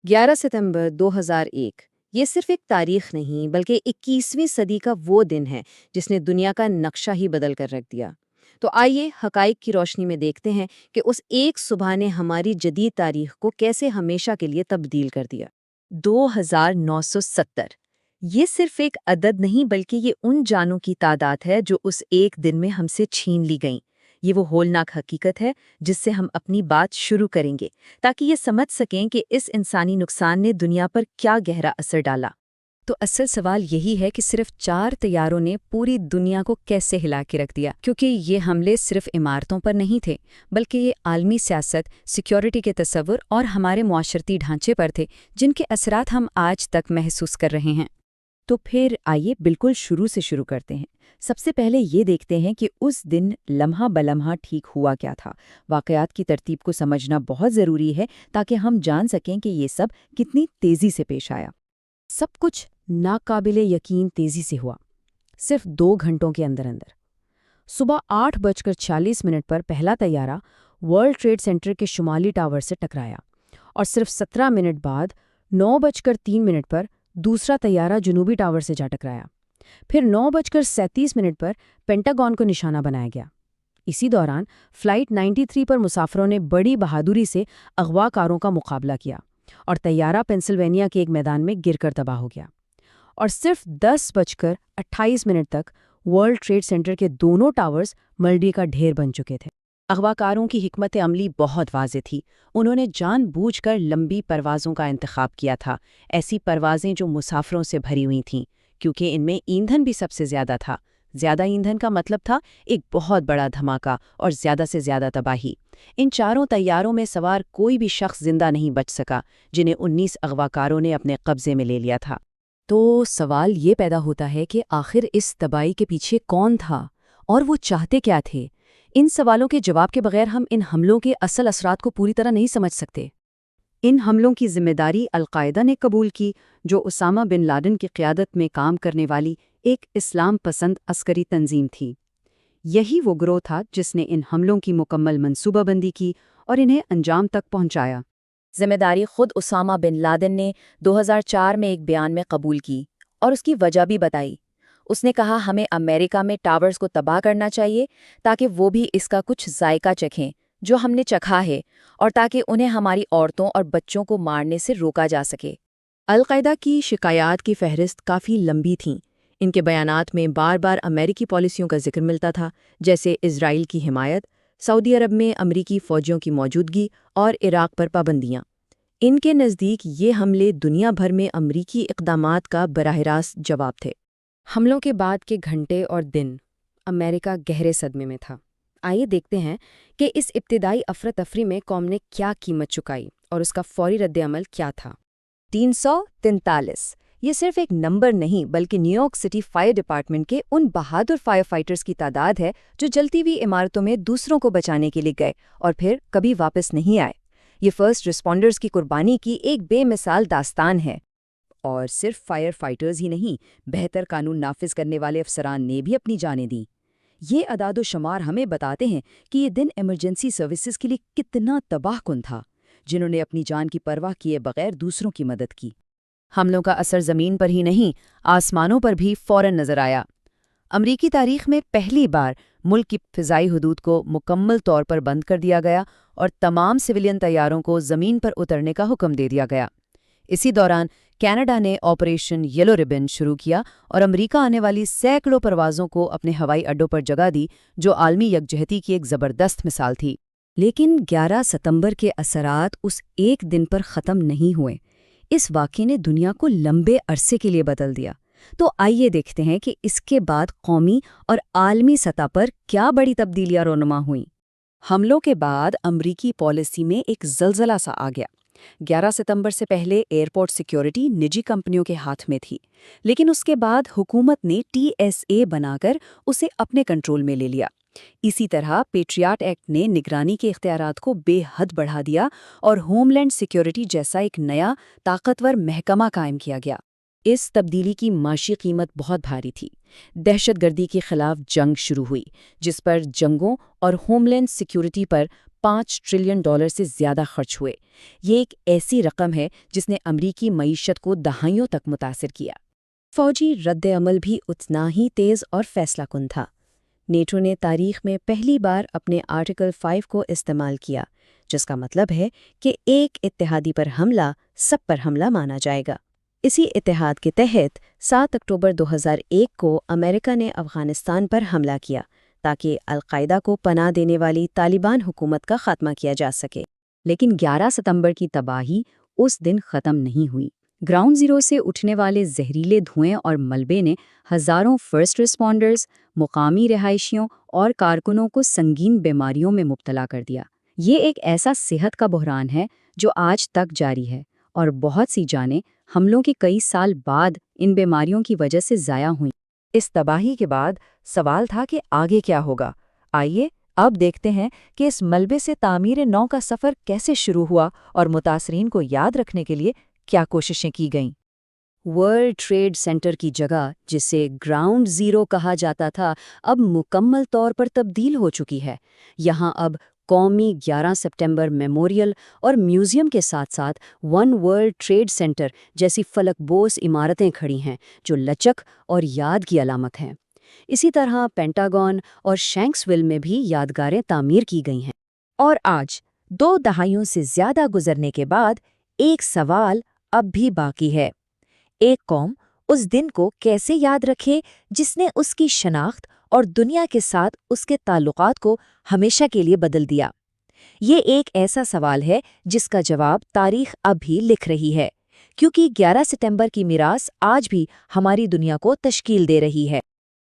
11 ستمبر 2001 یہ صرف ایک تاریخ نہیں بلکہ 21ویں صدی کا وہ دن ہے جس نے دنیا کا نقشہ ہی بدل کر رکھ دیا۔ تو آئیے حقائق کی روشنی میں دیکھتے ہیں کہ اس ایک صبح نے ہماری جدید تاریخ کو کیسے ہمیشہ کے لیے تبدیل کر دیا۔ 2970 یہ صرف ایک عدد نہیں بلکہ یہ ان جانوں کی تعداد ہے جو اس ایک دن میں ہم سے چھین لی گئیں۔ یہ وہ ہولناک حقیقت ہے جس سے ہم اپنی بات شروع کریں گے تاکہ یہ سمجھ سکیں کہ اس انسانی نقصان نے دنیا پر کیا گہرا اثر ڈالا۔ تو اصل سوال یہی ہے کہ صرف 4 طیاروں نے پوری دنیا کو کیسے ہلا کے رکھ دیا، کیونکہ یہ حملے صرف عمارتوں پر نہیں تھے بلکہ یہ عالمی سیاست، سیکیورٹی کے تصور اور ہمارے معاشرتی ڈھانچے پر تھے جن کے اثرات ہم آج تک محسوس کر رہے ہیں۔ تو پھر آئیے بالکل شروع سے شروع کرتے ہیں۔ سب سے پہلے یہ دیکھتے ہیں کہ اس دن لمحہ بلمحہ ٹھیک ہوا کیا تھا۔ واقعات کی ترتیب کو سمجھنا بہت ضروری ہے تاکہ ہم جان سکیں کہ یہ سب کتنی تیزی سے پیش آیا۔ سب کچھ ناقابل یقین تیزی سے ہوا، صرف 2 گھنٹوں کے اندر۔ صبح 8:46 پر پہلا طیارہ ورلڈ ٹریڈ سینٹر کے شمالی ٹاور سے ٹکرایا اور صرف 17 منٹ بعد 9:03 پر دوسرا طیارہ جنوبی ٹاور سے جا ٹکرایا۔ پھر 9:37 پر پینٹاگون کو نشانہ بنایا گیا۔ اسی دوران فلائٹ 93 پر مسافروں نے بڑی بہادری سے اغوا کاروں کا مقابلہ کیا اور طیارہ پینسلوینیا کے ایک میدان میں گر کر تباہ ہو گیا۔ اور صرف 10:28 تک ورلڈ ٹریڈ سینٹر کے دونوں ٹاورز ملبے کا ڈھیر بن چکے تھے۔ اغوا کاروں کی حکمت عملی بہت واضح تھی۔ انہوں نے جان بوجھ کر لمبی پروازوں کا انتخاب کیا تھا، ایسی پروازیں جو مسافروں سے بھری ہوئی تھیں، کیونکہ ان میں ایندھن بھی سب سے زیادہ تھا۔ زیادہ ایندھن کا مطلب تھا ایک بہت بڑا دھماکہ اور زیادہ سے زیادہ تباہی۔ ان چاروں طیاروں میں سوار کوئی بھی شخص زندہ نہیں بچ سکا، جنہیں 19 اغوا کاروں نے اپنے قبضے میں لے لیا تھا۔ تو سوال یہ پیدا ہوتا ہے کہ آخر اس تباہی کے پیچھے کون تھا اور وہ چاہتے کیا تھے؟ ان سوالوں کے جواب کے بغیر ہم ان حملوں کے اصل اثرات کو پوری طرح نہیں سمجھ سکتے۔ ان حملوں کی ذمہ داری القاعدہ نے قبول کی، جو اسامہ بن لادن کی قیادت میں کام کرنے والی ایک اسلام پسند عسکری تنظیم تھی۔ یہی وہ گروہ تھا جس نے ان حملوں کی مکمل منصوبہ بندی کی اور انہیں انجام تک پہنچایا۔ ذمہ داری خود اسامہ بن لادن نے 2004 میں ایک بیان میں قبول کی اور اس کی وجہ بھی بتائی۔ اس نے کہا ہمیں امریکہ میں ٹاورز کو تباہ کرنا چاہیے تاکہ وہ بھی اس کا کچھ ذائقہ چکھیں جو ہم نے چکھا ہے، اور تاکہ انہیں ہماری عورتوں اور بچوں کو مارنے سے روکا جا سکے۔ القاعدہ کی شکایات کی فہرست کافی لمبی تھیں۔ ان کے بیانات میں بار بار امریکی پالیسیوں کا ذکر ملتا تھا، جیسے اسرائیل کی حمایت، سعودی عرب میں امریکی فوجیوں کی موجودگی اور عراق پر پابندیاں۔ ان کے نزدیک یہ حملے دنیا بھر میں امریکی اقدامات کا براہ راست جواب تھے۔ حملوں کے بعد کے گھنٹے اور دن امریکہ گہرے صدمے میں تھا۔ آئیے دیکھتے ہیں کہ اس ابتدائی افراتفری میں قوم نے کیا قیمت چکائی اور اس کا فوری رد عمل کیا تھا۔ 343 یہ صرف ایک نمبر نہیں بلکہ new York city fire department کے ان بہادر فائر فائٹرز کی تعداد ہے جو جلتی ہوئی عمارتوں میں دوسروں کو بچانے کے لیے گئے اور پھر کبھی واپس نہیں آئے۔ یہ فرسٹ رسپونڈرز کی قربانی کی ایک بے مثال داستان ہے۔ اور صرف فائر فائٹرز ہی نہیں، بہتر قانون نافذ کرنے والے افسران نے بھی اپنی جانیں دیں۔ یہ اعداد و شمار ہمیں بتاتے ہیں کہ یہ دن ایمرجنسی سروسز کے لیے کتنا تباہ کن تھا، جنہوں نے اپنی جان کی پرواہ کیے بغیر دوسروں کی مدد کی۔ حملوں کا اثر زمین پر ہی نہیں، آسمانوں پر بھی فوراً نظر آیا۔ امریکی تاریخ میں پہلی بار ملک کی فضائی حدود کو مکمل طور پر بند کر دیا گیا اور تمام سویلین طیاروں کو زمین پر اترنے کا حکم دے دیا گیا۔ اسی دوران کینیڈا نے آپریشن یلو ریبن شروع کیا اور امریکہ آنے والی سینکڑوں پروازوں کو اپنے ہوائی اڈوں پر جگہ دی، جو عالمی یکجہتی کی ایک زبردست مثال تھی۔ لیکن 11 ستمبر کے اثرات اس ایک دن پر ختم نہیں ہوئے۔ اس واقعے نے دنیا کو لمبے عرصے کے لیے بدل دیا۔ تو آئیے دیکھتے ہیں کہ اس کے بعد قومی اور عالمی سطح پر کیا بڑی تبدیلیاں رونما ہوئیں۔ حملوں کے بعد امریکی پالیسی میں ایک زلزلہ سا آ گیا۔ 11 ستمبر سے پہلے ایئرپورٹ سیکیورٹی نجی کمپنیوں کے ہاتھ میں تھی، لیکن اس کے بعد حکومت نے TSA بنا کر اسے اپنے کنٹرول میں لے لیا۔ اسی طرح پیٹریاٹ ایکٹ نے نگرانی کے اختیارات کو بے حد بڑھا دیا اور ہوم لینڈ سیکیورٹی جیسا ایک نیا طاقتور محکمہ قائم کیا گیا۔ اس تبدیلی کی معاشی قیمت بہت بھاری تھی۔ دہشت گردی کے خلاف جنگ شروع ہوئی، جس پر جنگوں اور ہوم لینڈ سیکیورٹی پر $5 ٹریلین سے زیادہ خرچ ہوئے۔ یہ ایک ایسی رقم ہے جس نے امریکی معیشت کو دہائیوں تک متاثر کیا۔ فوجی رد عمل بھی اتنا ہی تیز اور فیصلہ کن تھا۔ نیٹو نے تاریخ میں پہلی بار اپنے آرٹیکل 5 کو استعمال کیا، جس کا مطلب ہے کہ ایک اتحادی پر حملہ سب پر حملہ مانا جائے گا۔ اسی اتحاد کے تحت 7 اکتوبر 2001 کو امریکہ نے افغانستان پر حملہ کیا تاکہ القاعدہ کو پناہ دینے والی طالبان حکومت کا خاتمہ کیا جا سکے۔ لیکن 11 ستمبر کی تباہی اس دن ختم نہیں ہوئی۔ گراؤنڈ زیرو سے اٹھنے والے زہریلے دھوئیں اور ملبے نے ہزاروں فرسٹ رسپونڈرز، مقامی رہائشیوں اور کارکنوں کو سنگین بیماریوں میں مبتلا کر دیا۔ یہ ایک ایسا صحت کا بحران ہے جو آج تک جاری ہے، اور بہت سی جانیں حملوں کے کئی سال بعد ان بیماریوں کی وجہ سے ضائع ہوئیں۔ اس تباہی کے بعد سوال تھا کہ آگے کیا ہوگا۔ آئیے اب دیکھتے ہیں کہ اس ملبے سے تعمیر نو کا سفر کیسے شروع ہوا اور متاثرین کو یاد رکھنے کے لیے کیا کوششیں کی گئیں۔ ورلڈ ٹریڈ سینٹر کی جگہ، جسے گراؤنڈ زیرو کہا جاتا تھا، اب مکمل طور پر تبدیل ہو چکی ہے۔ یہاں اب قومی 11 سپٹمبر میموریل اور میوزیم کے ساتھ ساتھ ون ورلڈ ٹریڈ سینٹر جیسی فلک بوس عمارتیں کھڑی ہیں جو لچک اور یاد کی علامت ہیں۔ اسی طرح پینٹاگون اور شینکسویل میں بھی یادگاریں تعمیر کی گئی ہیں۔ اور آج 2 دہائیوں سے زیادہ گزرنے کے بعد ایک سوال اب بھی باقی ہے۔ ایک قوم اس دن کو کیسے یاد رکھے جس نے اس کی شناخت اور دنیا کے ساتھ اس کے تعلقات کو ہمیشہ کے لیے بدل دیا؟ یہ ایک ایسا سوال ہے جس کا جواب تاریخ اب بھی لکھ رہی ہے، کیونکہ 11 ستمبر کی میراث آج بھی ہماری دنیا کو تشکیل دے رہی ہے۔